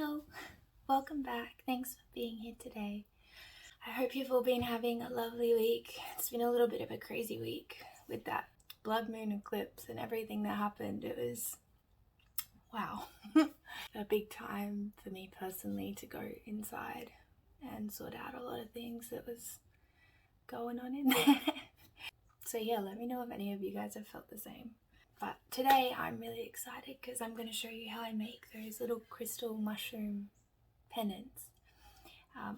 Hello, welcome back. Thanks for being here today. I hope you've all been having a lovely week. It's been a little bit of a crazy week with that blood moon eclipse and everything that happened. It was, wow, a big time for me personally to go inside and sort out a lot of things that was going on in there. So yeah, let me know if any of you guys have felt the same. But today I'm really excited because I'm going to show you how I make those little crystal mushroom pendants.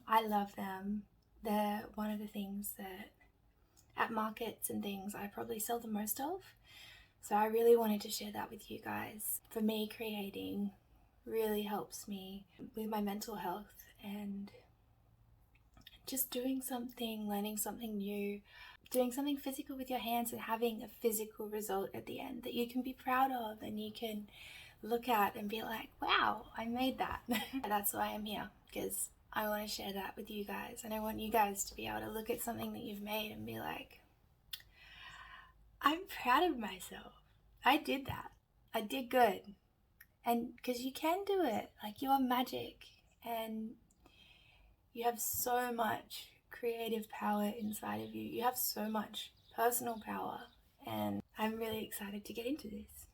I love them. They're one of the things that at markets and things I probably sell the most of. So I really wanted to share that with you guys. For me, creating really helps me with my mental health and just doing something, learning something new, doing something physical with your hands and having a physical result at the end that you can be proud of and you can look at and be like, wow, I made that. That's why I'm here, because I want to share that with you guys, and I want you guys to be able to look at something that you've made and be like, I'm proud of myself. I did that. I did good. And because you can do it, like, you are magic and you have so much creative power inside of you. You have so much personal power, and I'm really excited to get into this.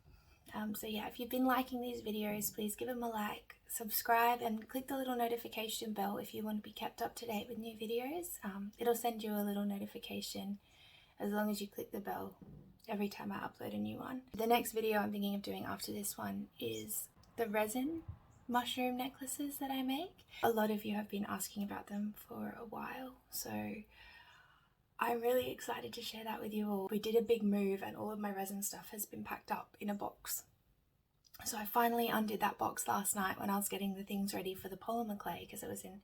So yeah, if you've been liking these videos, please give them a like, subscribe, and click the little notification bell if you want to be kept up to date with new videos. It'll send you a little notification as long as you click the bell every time I upload a new one. The next video I'm thinking of doing after this one is the resin mushroom necklaces that I make. A lot of you have been asking about them for a while, so I'm really excited to share that with you all. We did a big move and all of my resin stuff has been packed up in a box. So I finally undid that box last night when I was getting the things ready for the polymer clay, because it was in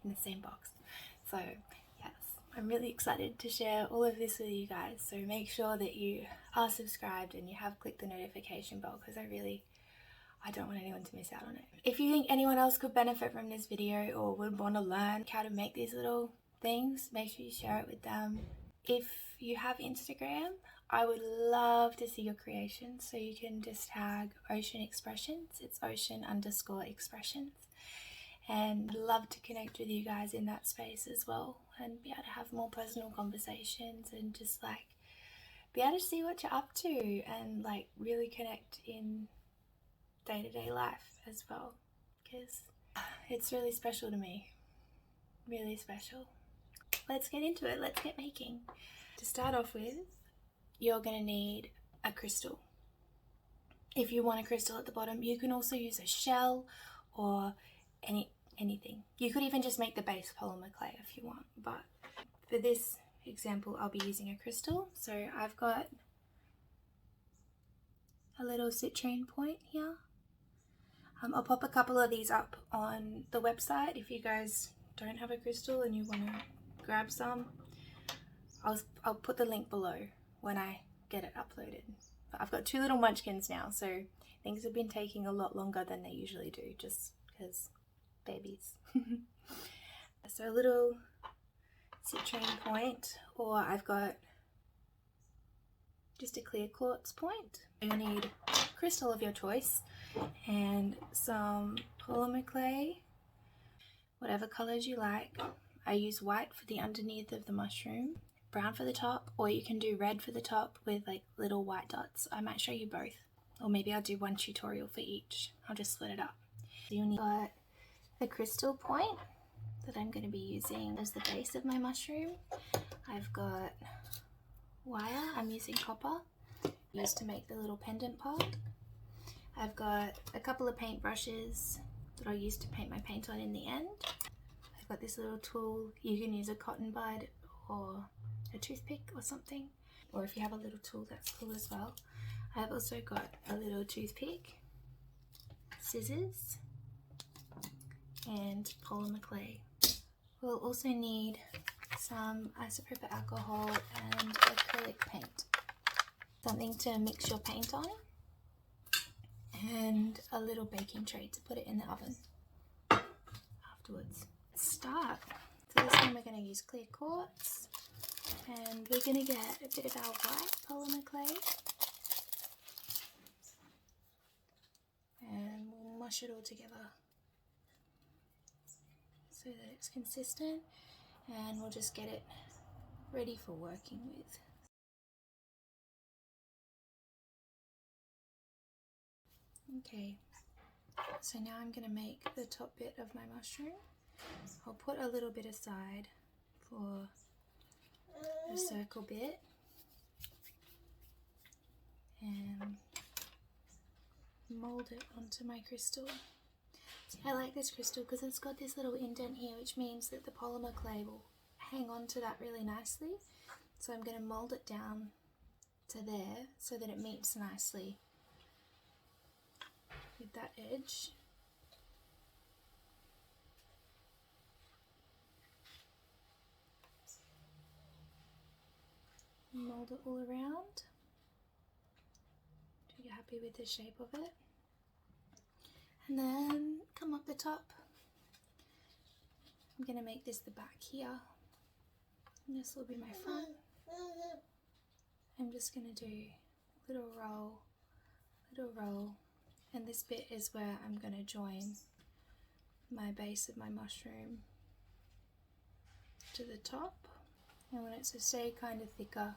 the same box. So yes, I'm really excited to share all of this with you guys. So make sure that you are subscribed and you have clicked the notification bell, because I don't want anyone to miss out on it. If you think anyone else could benefit from this video or would want to learn how to make these little things, make sure you share it with them. If you have Instagram, I would love to see your creations, so you can just tag Ocean Expressions. It's ocean_expressions, and I'd love to connect with you guys in that space as well and be able to have more personal conversations and just like be able to see what you're up to and like really connect in day-to-day life as well, because it's really special to me. Really special. Let's get into it. Let's get making. To start off with, you're going to need a crystal. If you want a crystal at the bottom, you can also use a shell or anything. You could even just make the base polymer clay if you want, but for this example I'll be using a crystal. So I've got a little citrine point here. I'll pop a couple of these up on the website if you guys don't have a crystal and you want to grab some. I'll put the link below when I get it uploaded. But I've got two little munchkins now, so things have been taking a lot longer than they usually do, just because babies. So a little citrine point, or I've got just a clear quartz point. You're going to need crystal of your choice and some polymer clay, whatever colors you like. I use white for the underneath of the mushroom, brown for the top, or you can do red for the top with like little white dots. I might show you both, or maybe I'll do one tutorial for each. I'll just split it up. So you'll need the crystal point that I'm going to be using as the base of my mushroom. I've got wire. I'm using copper used to make the little pendant part. I've got a couple of paint brushes that I'll use to paint my paint on in the end. I've got this little tool. You can use a cotton bud or a toothpick or something, or if you have a little tool, that's cool as well. I've also got a little toothpick, scissors, and polymer clay. We'll also need some isopropyl alcohol and acrylic paint, something to mix your paint on, and a little baking tray to put it in the oven afterwards. Let's start. So this time we're going to use clear quartz, and we're going to get a bit of our white polymer clay and we'll mush it all together. so that it's consistent, and we'll just get it ready for working with. Okay, so now I'm going to make the top bit of my mushroom. I'll put a little bit aside for the circle bit, and mold it onto my crystal. See, I like this crystal because it's got this little indent here, which means that the polymer clay will hang on to that really nicely. So I'm going to mold it down to there so that it meets nicely with that edge. Mold it all around till you're happy with the shape of it. And then come up the top. I'm going to make this the back here. And this will be my front. I'm just going to do little roll, and this bit is where I'm going to join my base of my mushroom to the top. I want it to stay kind of thicker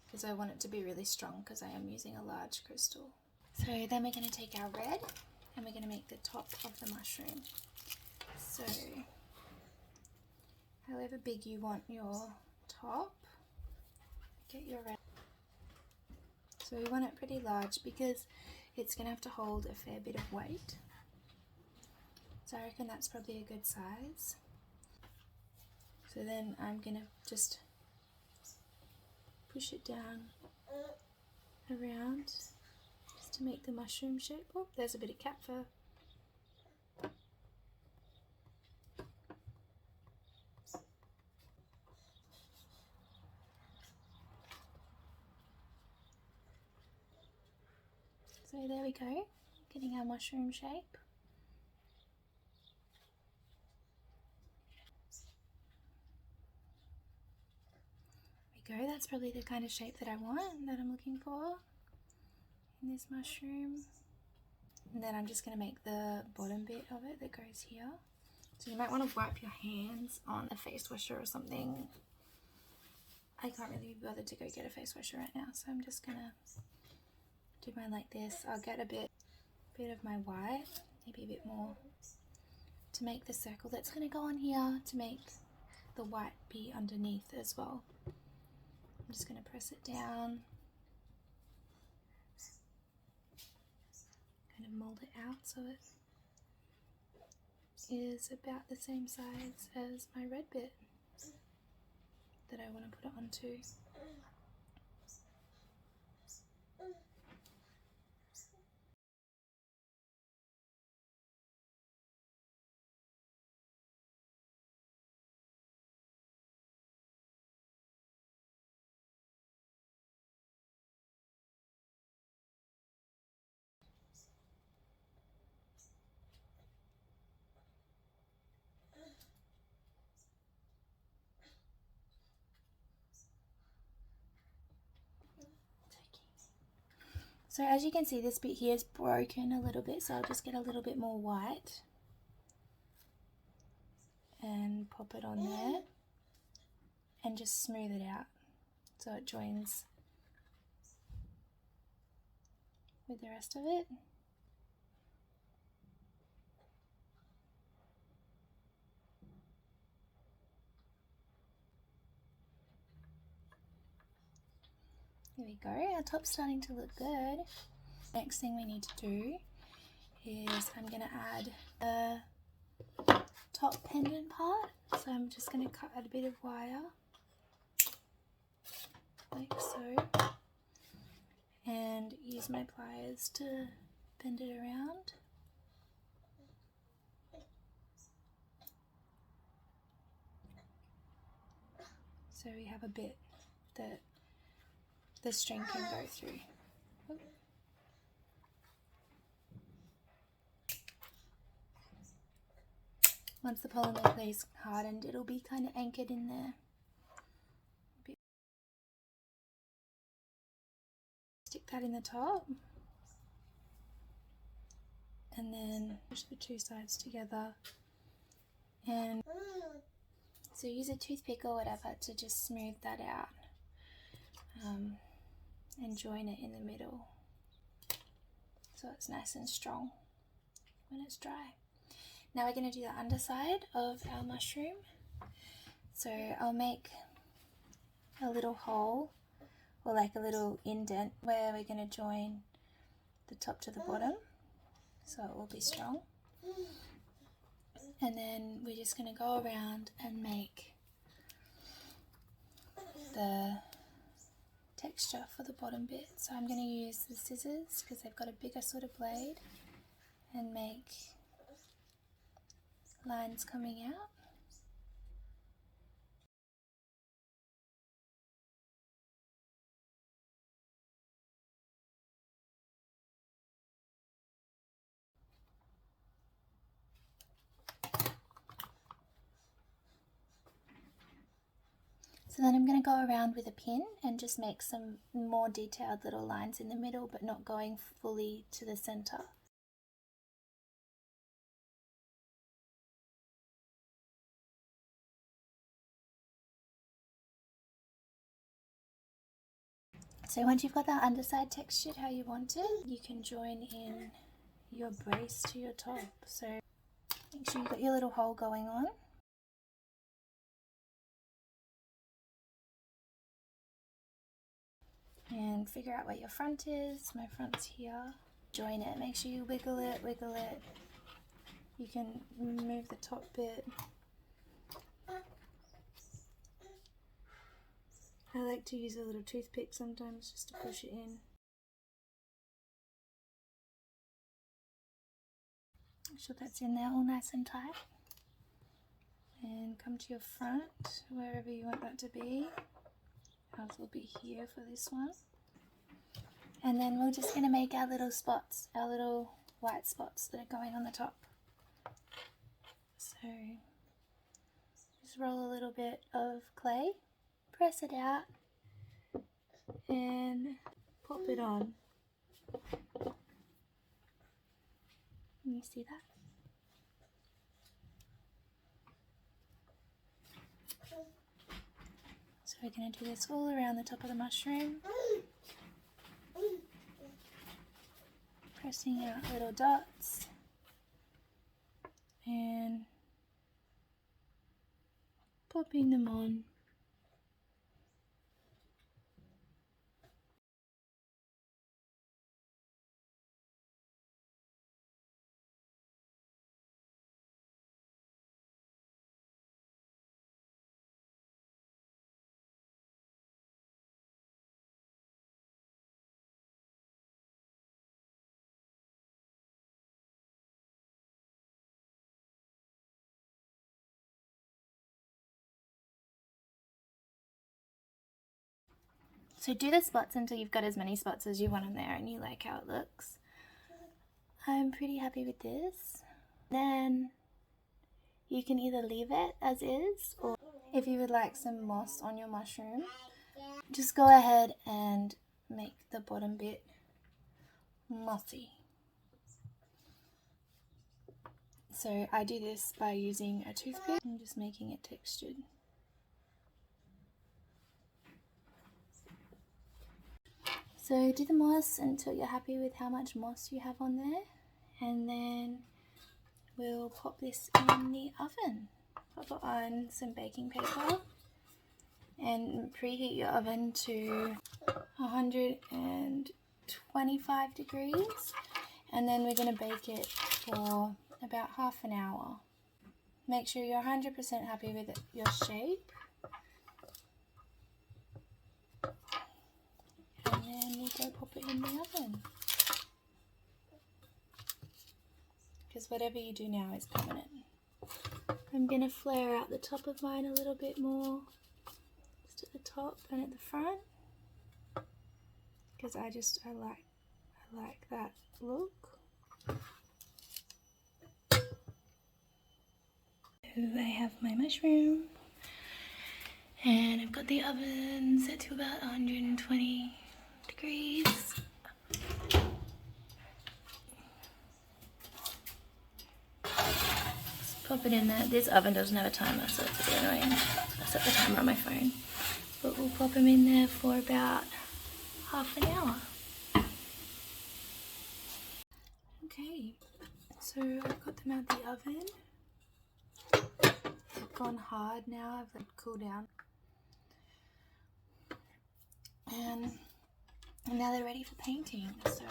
because I want it to be really strong because I am using a large crystal. So then we're going to take our red and we're going to make the top of the mushroom. So however big you want your top, get your red. So we want it pretty large because it's going to have to hold a fair bit of weight. So I reckon that's probably a good size. So then I'm going to just push it down around just to make the mushroom shape. Oh, there's a bit of cat fur. So there we go, getting our mushroom shape. There we go, that's probably the kind of shape that I want, that I'm looking for in this mushroom. And then I'm just going to make the bottom bit of it that goes here. So you might want to wipe your hands on a face washer or something. I can't really be bothered to go get a face washer right now, so I'm just going to do mine like this. I'll get a bit of my white, maybe a bit more, to make the circle that's going to go on here, to make the white be underneath as well. I'm just going to press it down, kind of mold it out so it is about the same size as my red bit that I want to put it onto. So as you can see, this bit here is broken a little bit, so I'll just get a little bit more white and pop it on there and just smooth it out so it joins with the rest of it. There we go, our top's starting to look good. Next thing we need to do is I'm going to add the top pendant part. So I'm just going to cut a bit of wire, like so, and use my pliers to bend it around. So we have a bit that the string can go through. Oop. Once the polymer clay's hardened, it'll be kind of anchored in there. Stick that in the top, and then push the two sides together And so use a toothpick or whatever to just smooth that out, and join it in the middle so it's nice and strong when it's dry. Now we're going to do the underside of our mushroom. So I'll make a little hole, or like a little indent, where we're going to join the top to the bottom so it will be strong. And then we're just going to go around and make the texture for the bottom bit. So I'm going to use the scissors because they've got a bigger sort of blade, and make lines coming out. So then I'm going to go around with a pin and just make some more detailed little lines in the middle, but not going fully to the center. So once you've got that underside textured how you want it, you can join in your brace to your top. So make sure you've got your little hole going on. And figure out where your front is. My front's here. Join it. Make sure you wiggle it, wiggle it. You can move the top bit. I like to use a little toothpick sometimes just to push it in. Make sure that's in there all nice and tight. And come to your front, wherever you want that to be. Ours will be here for this one. And then we're just going to make our little spots, our little white spots that are going on the top. So just roll a little bit of clay, press it out, and pop it on. Can you see that? So we're going to do this all around the top of the mushroom. Pressing out little dots and popping them on. So do the spots until you've got as many spots as you want on there and you like how it looks. I'm pretty happy with this. Then you can either leave it as is, or if you would like some moss on your mushroom, just go ahead and make the bottom bit mossy. So I do this by using a toothpick and just making it textured. So do the moss until you're happy with how much moss you have on there, and then we'll pop this in the oven. Pop it on some baking paper and preheat your oven to 125 degrees, and then we're going to bake it for about half an hour. Make sure you're 100% happy with your shape. And then we'll go pop it in the oven. Because whatever you do now is permanent. I'm going to flare out the top of mine a little bit more. Just at the top and at the front. Because I like that look. I have my mushroom. And I've got the oven set to about 120 degrees. Just pop it in there. This oven doesn't have a timer, so it's a bit annoying. I set the timer on my phone. But we'll pop them in there for about half an hour. Okay, so I've got them out the oven. They've gone hard now, I've let it cool down. And now they're ready for painting. So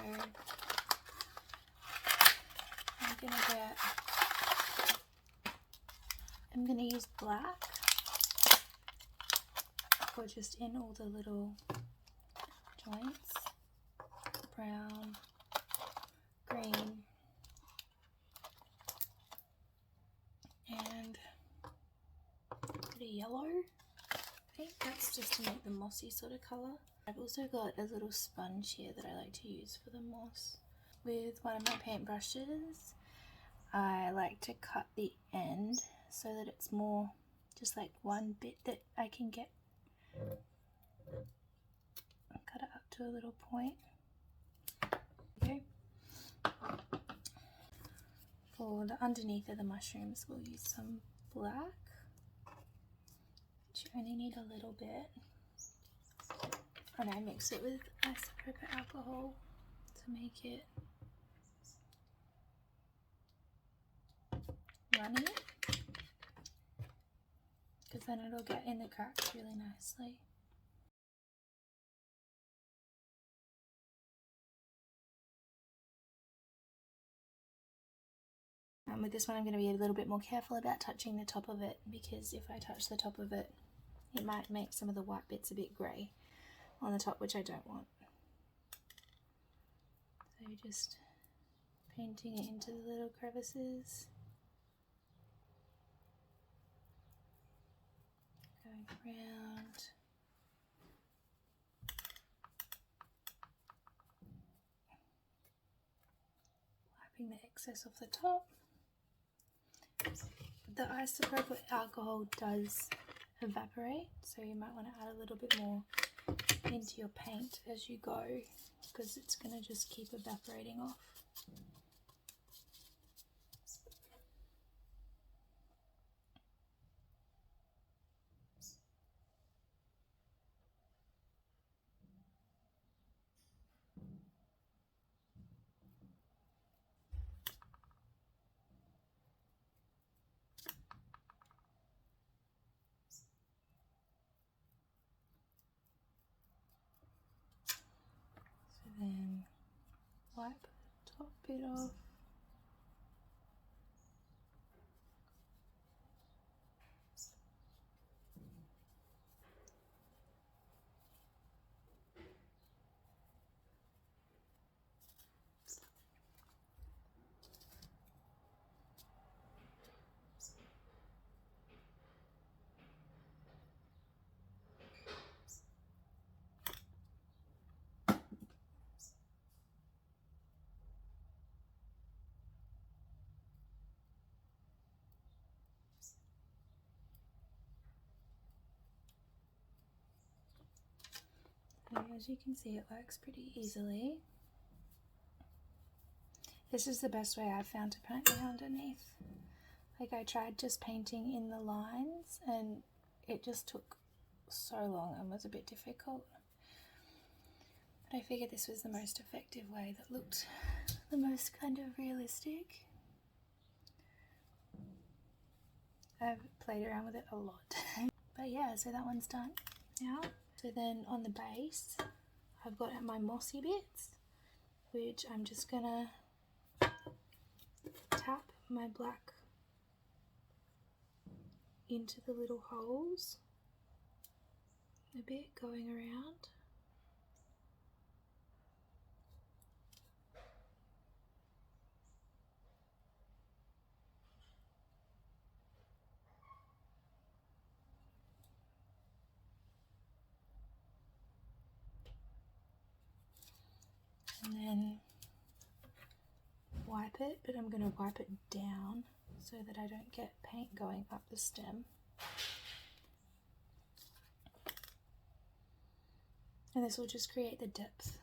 I'm gonna use black for just in all the little joints. Brown, green, and a bit of yellow. I think that's just to make the mossy sort of colour. I've also got a little sponge here that I like to use for the moss. With one of my paint brushes, I like to cut the end so that it's more just like one bit that I can get. Cut it up to a little point. Okay. For the underneath of the mushrooms, we'll use some black, which you only need a little bit. And I mix it with isopropyl alcohol to make it runny, because then it'll get in the cracks really nicely. With this one I'm going to be a little bit more careful about touching the top of it, because if I touch the top of it, it might make some of the white bits a bit grey on the top, which I don't want. So just painting it into the little crevices. Going around. Wiping the excess off the top. The isopropyl alcohol does evaporate, so you might want to add a little bit more into your paint as you go, because it's going to just keep evaporating off. Then wipe the top bit off. So as you can see, it works pretty easily. This is the best way I've found to paint it underneath. Like, I tried just painting in the lines and it just took so long and was a bit difficult. But I figured this was the most effective way that looked the most kind of realistic. I've played around with it a lot. But yeah, so that one's done now. So then on the base, I've got my mossy bits, which I'm just gonna tap my black into the little holes a bit, going around. And then wipe it, but I'm going to wipe it down so that I don't get paint going up the stem. And this will just create the depth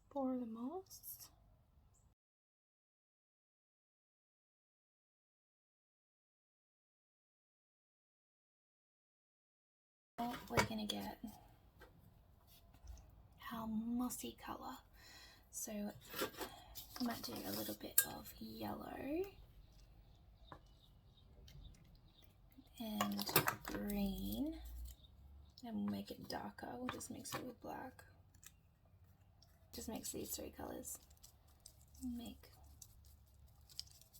for the moss. we're gonna get our mossy color. So I might do a little bit of yellow and green, and we'll make it darker. We'll just mix it with black. Just mix these three colors. Make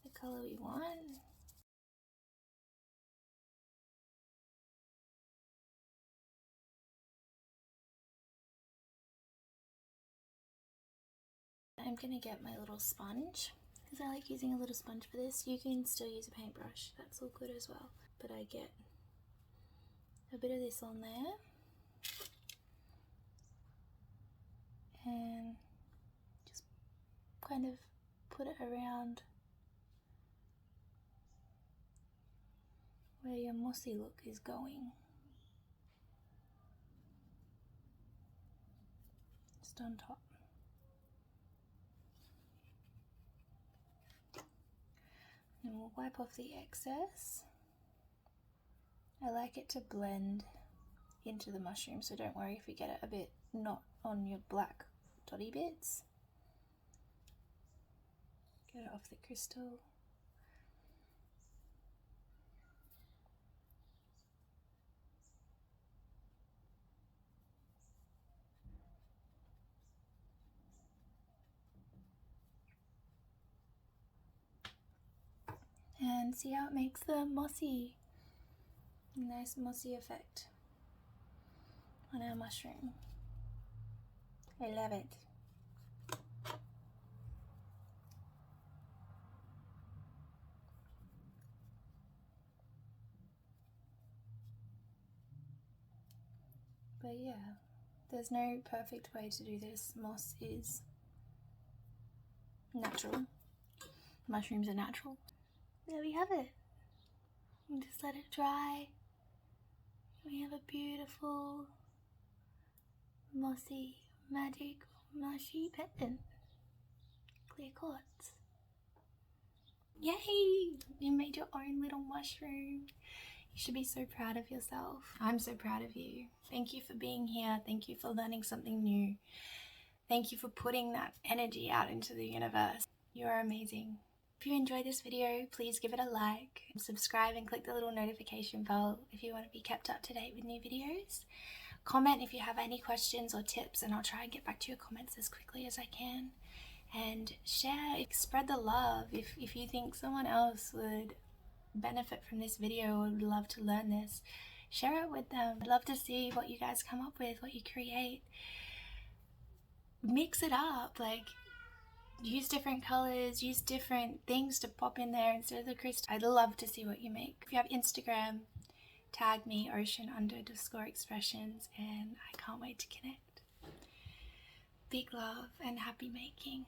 the color we want. I'm gonna get my little sponge because I like using a little sponge for this. You can still use a paintbrush, that's all good as well. But I get a bit of this on there and just kind of put it around where your mossy look is going. Just on top. And we'll wipe off the excess. I like it to blend into the mushroom, so don't worry if you get it a bit not on your black dotty bits. Get it off the crystal. And see how it makes the mossy, nice mossy effect on our mushroom. I love it. But yeah, there's no perfect way to do this. Moss is natural. Mushrooms are natural. There we have it. And just let it dry. We have a beautiful mossy magic mushy pendant. Clear quartz. Yay! You made your own little mushroom. You should be so proud of yourself. I'm so proud of you. Thank you for being here. Thank you for learning something new. Thank you for putting that energy out into the universe. You are amazing. If you enjoyed this video, please give it a like, subscribe and click the little notification bell if you want to be kept up to date with new videos. Comment if you have any questions or tips and I'll try and get back to your comments as quickly as I can. And share, spread the love. If you think someone else would benefit from this video or would love to learn this, share it with them. I'd love to see what you guys come up with, what you create. Mix it up, like use different colors, use different things to pop in there instead of the crystal. I'd love to see what you make. If you have Instagram, tag me ocean_expressions and I can't wait to connect. Big love and happy making.